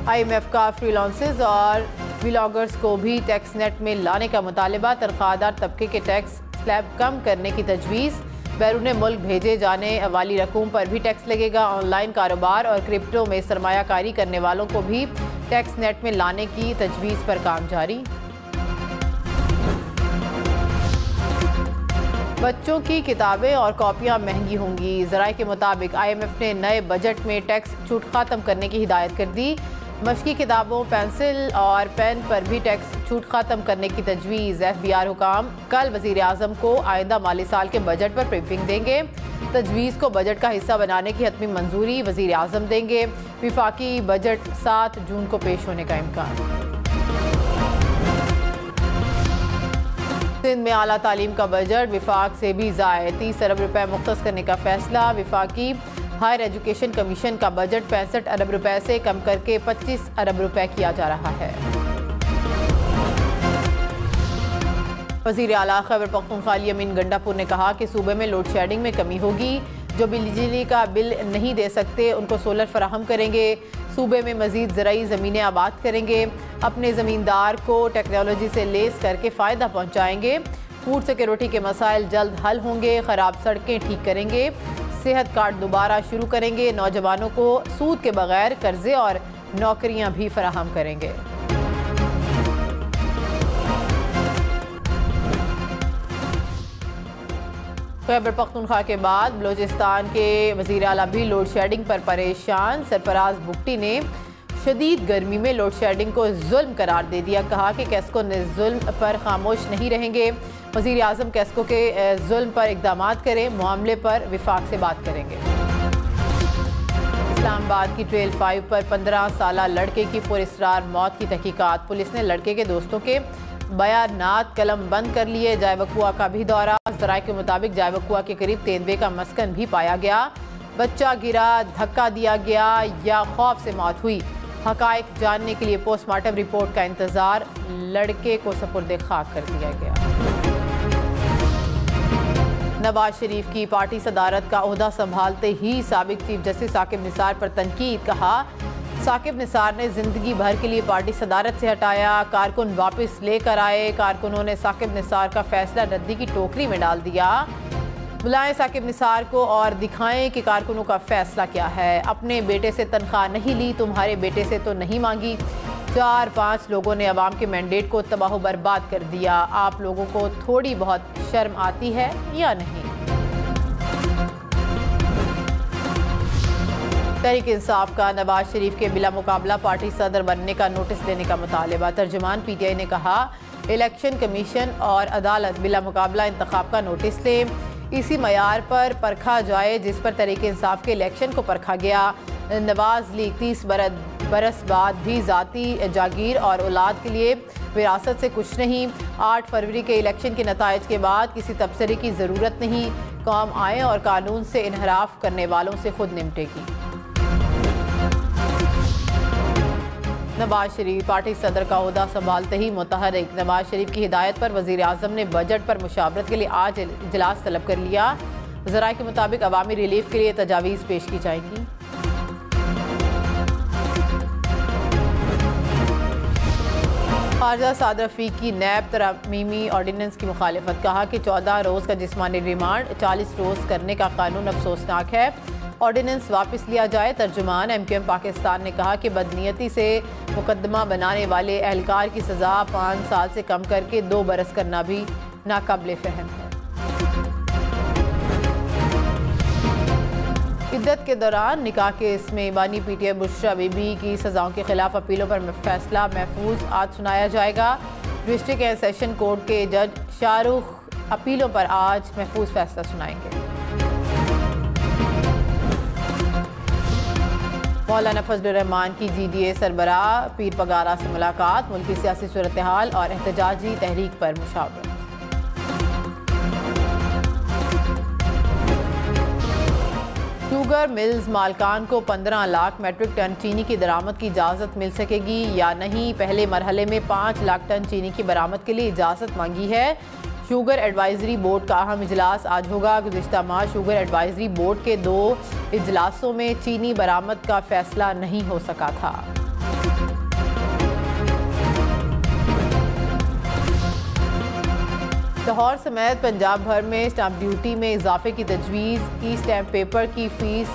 IMF का freelancers और vloggers को भी टैक्स नेट में लाने का मुतालबा। तनख्वाहदार तबके के टैक्स स्लैब कम करने की तजवीज़। बैरून मुल्क भेजे जाने वाली रकूम पर भी टैक्स लगेगा। ऑनलाइन कारोबार और क्रिप्टो में सरमायाकारी करने वालों को भी टैक्स नेट में लाने की तजवीज़ पर काम जारी। बच्चों की किताबें और कॉपियाँ महंगी होंगी। ज़राए के मुताबिक IMF ने नए बजट में टैक्स छूट ख़त्म करने की हिदायत कर दी। मशक़ी किताबों, पेंसिल और पेन पर भी टैक्स छूट ख़त्म करने की तजवीज़। FBR हुकाम कल वज़ीर आज़म को आइंदा माली साल के बजट पर ब्रीफिंग देंगे। तजवीज़ को बजट का हिस्सा बनाने की हतमी मंजूरी वज़ीर आज़म देंगे। विफाकी बजट 7 जून को पेश होने का इम्कान। सिंध में आला तालीम का बजट विफाक से भी ज़ायद 30 अरब रुपए मुख्तस करने का फैसला। विफाकी हायर एजुकेशन कमीशन का बजट 65 अरब रुपए से कम करके 25 अरब रुपए किया जा रहा है। वज़ीर आला खैबर पख्तूनख्वा अमीन गंडापुर ने कहा कि सूबे में लोड शेडिंग में कमी होगी। जो बिजली का बिल नहीं दे सकते उनको सोलर फराहम करेंगे। सूबे में मजीद ज़राई ज़मीनें आबाद करेंगे। अपने ज़मींदार को टेक्नोलॉजी से लेस करके फ़ायदा पहुँचाएंगे। फूड सिक्योरिटी के मसाइल जल्द हल होंगे। ख़राब सड़कें ठीक करेंगे। सेहत कार्ड दोबारा शुरू करेंगे। नौजवानों को सूद के बगैर कर्जे और नौकरियां भी फराहम करेंगे। खैबर पख्तूनख्वा के बाद बलोचिस्तान के वज़ीर आला भी लोड शेडिंग पर परेशान। सरफराज बुगटी ने शदीद गर्मी में लोड शेडिंग को जुल्म करार दे दिया। कहा कि कैस्को ने जुल्म पर खामोश नहीं रहेंगे। वज़ीर आज़म कैस्को के जुल्म पर इक़दामात करें। मामले पर विफाक से बात करेंगे। इस्लामाबाद की ट्रेल 5 पर 15 साला लड़के की पुरअसरार मौत की तहकीकात। पुलिस ने लड़के के दोस्तों के बयानात कलम बंद कर लिए। जायवकुआ का भी दौरा। ज़राए के मुताबिक जायवकुआ के करीब तेंदुए का मस्कन भी पाया गया। बच्चा गिरा, धक्का दिया गया या खौफ से मौत हुई। हकायक जानने के लिए पोस्टमार्टम रिपोर्ट का इंतजार। लड़के को सुपुर्द खाक कर दिया गया। नवाज शरीफ की पार्टी सदारत का ओहदा संभालते ही साबिक चीफ जस्टिस साकिब निसार पर तनकीद। कहा साकिब निसार ने जिंदगी भर के लिए पार्टी सदारत से हटाया। कारकुन वापस लेकर आए। कारकुनों ने साकिब निसार का फैसला रद्दी की टोकरी में डाल दिया। बुलाएं साकिब निसार को और दिखाएं कि कारकुनों का फैसला क्या है। अपने बेटे से तनख्वाह नहीं ली, तुम्हारे बेटे से तो नहीं मांगी। 4-5 लोगों ने अवाम के मैंडेट को तबाह बर्बाद कर दिया। आप लोगों को थोड़ी बहुत शर्म आती है या नहीं? तहरीक इंसाफ का नवाज शरीफ के बिला मुकाबला पार्टी सदर बनने का नोटिस देने का मुतालबा। तर्जुमान PTI ने कहा इलेक्शन कमीशन और अदालत बिला मुकाबला इंतखाब का नोटिस ले। इसी मयार पर परखा जाए जिस पर तहरीक इंसाफ के इलेक्शन को परखा गया। नवाज लीग 30 बरस बाद भी ज़ाती जागीर और औलाद के लिए विरासत से कुछ नहीं। 8 फरवरी के इलेक्शन के नताइज के बाद किसी तबसरे की ज़रूरत नहीं। कौम आए और कानून से इनहराफ करने वालों से खुद निपटेगी। नवाज शरीफ पार्टी सदर का ओहदा संभालते ही मुतहरिक। नवाज शरीफ की हिदायत पर वज़ीर आज़म ने बजट पर मुशावरत के लिए आज इजलास तलब कर लिया। ज़राए के मुताबिक अवामी रिलीफ के लिए तजावीज़ पेश की जाएंगी। खारजा सादर रफ़ीक की नैब तरमीमी ऑर्डीनेंस की मुखालिफत। कहा कि 14 रोज़ का जिस्मानी रिमांड 40 रोज़ करने का कानून अफसोसनाक है। ऑर्डीनेंस वापस लिया जाए। तर्जुमान MQM पाकिस्तान ने कहा कि बदनीयती से मुकदमा बनाने वाले एहलकार की सज़ा 5 साल से कम करके 2 बरस करना भी नाकाबिले फ़हम है। इद्दत के दौरान निकाह केस में बानी PTI बुशरा बीबी की सज़ाओं के खिलाफ अपीलों पर फैसला महफूज आज सुनाया जाएगा। डिस्ट्रिक्ट एंड सेशन कोर्ट के जज शाहरुख अपीलों पर आज महफूज फैसला सुनाएंगे। मौलाना फजलुर रहमान की GDA सरबराह पीर पगारा से मुलाकात। मुल्की सियासी सूरत हाल और एहतजाजी तहरीक पर मुशावरत। शुगर मिल्स मालकान को 15 लाख मेट्रिक टन चीनी की दरामद की इजाज़त मिल सकेगी या नहीं। पहले मरहले में 5 लाख टन चीनी की बरामद के लिए इजाज़त मांगी है। शुगर एडवाइजरी बोर्ड का अहम इजलास आज होगा। गुज़िश्ता माह शुगर एडवाइजरी बोर्ड के 2 इजलासों में चीनी बरामद का फैसला नहीं हो सका था। लाहौर समेत पंजाब भर में स्टाम्प ड्यूटी में इजाफे की तजवीज़। ई स्टैम्प पेपर की फ़ीस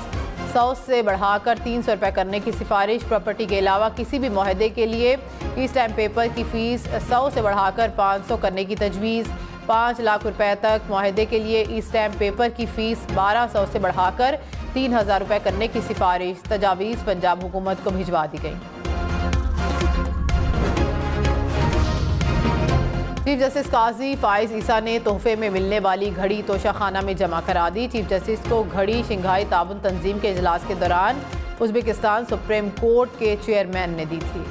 100 से बढ़ाकर 300 रुपये करने की सिफारिश। प्रॉपर्टी के अलावा किसी भी मुआहदे के लिए ई स्टैम्प पेपर की फ़ीस 100 से बढ़ाकर 500 करने की तजवीज़। 5 लाख रुपए तक मुआहदे के लिए ई स्टैम्प पेपर की फ़ीस 1200 से बढ़ाकर 3000 रुपये करने की सिफारिश। तजावीज़ पंजाब हुकूमत को भिजवा दी गई। चीफ जस्टिस काजी फाइज ईसा ने तोहफे में मिलने वाली घड़ी तोशाखाना में जमा करा दी। चीफ जस्टिस को घड़ी शंघाई ताउन तंजीम के इजलास के दौरान उज़्बेकिस्तान सुप्रीम कोर्ट के चेयरमैन ने दी थी।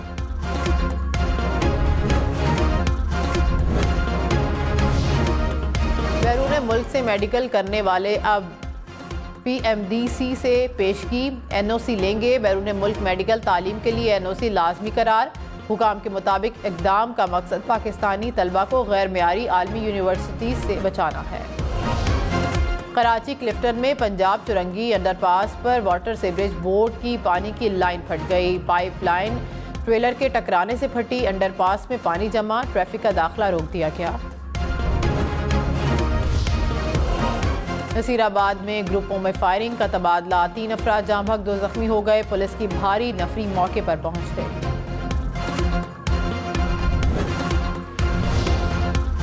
बैरून मुल्क से मेडिकल करने वाले अब PMDC से पेशगी NOC लेंगे। बैरून मुल्क मेडिकल तालीम के लिए NOC लाजमी करार। हुकाम के मुताबिक इक़दाम का मकसद पाकिस्तानी तलबा को गैर मेयारी आलमी यूनिवर्सिटीज़ से बचाना है। कराची क्लिफ्टन में पंजाब चुरंगी अंडरपास पर वाटर सीवरेज बोर्ड की पानी की लाइन फट गई। पाइपलाइन ट्रेलर के टकराने से फटी। अंडरपास में पानी जमा, ट्रैफिक का दाखिला रोक दिया गया। नसीराबाद में ग्रुपों में फायरिंग का तबादला। 3 अफराद जाँ बहक, 2 जख्मी हो गए। पुलिस की भारी नफरी मौके पर पहुंच गई।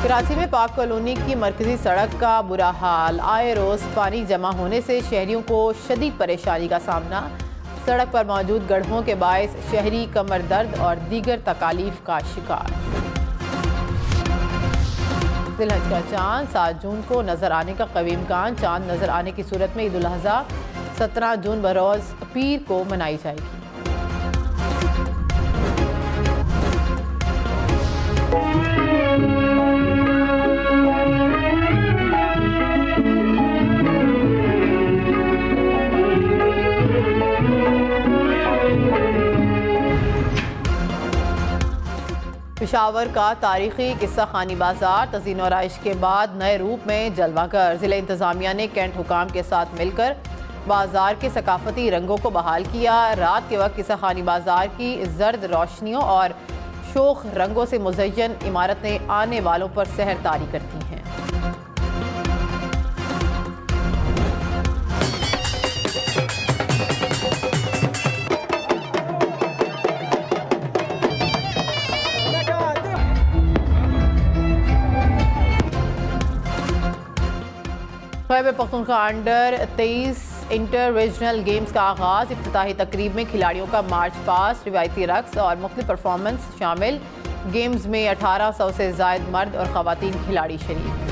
कराची में पाक कॉलोनी की मरकजी सड़क का बुरा हाल। आए रोज पानी जमा होने से शहरियों को शदीद परेशानी का सामना। सड़क पर मौजूद गड्ढों के बायस शहरी कमर दर्द और दीगर तकालीफ का शिकार। ज़िलहज का चांद 7 जून को नजर आने का कवी इम्कान। चांद नजर आने की सूरत में ईद उल अज़हा 17 जून बरोज़ पीर को मनाई जाएगी। पेशावर का तारीखी किस्सा खानी बाजार तज़ीन और आइश के बाद नए रूप में जलवागर। ज़िला इंतज़ामिया ने कैंट हुकाम के साथ मिलकर बाजार के सकाफती रंगों को बहाल किया। रात के वक्त किस्सा खानी बाजार की जर्द रोशनियों और शोख रंगों से मुज़य्यन इमारतें आने वालों पर सहर तारी करती हैं। Khyber Pakhtunkhwa under 23 inter regional games का आगाज़। इफ्तिताही तकरीब में खिलाड़ियों का मार्च पास्ट, रिवायती रक्स और मुख्तलिफ परफॉर्मेंस शामिल। गेम्स में 1800 से ज़ायद मर्द और ख़वातीन खिलाड़ी शरीक।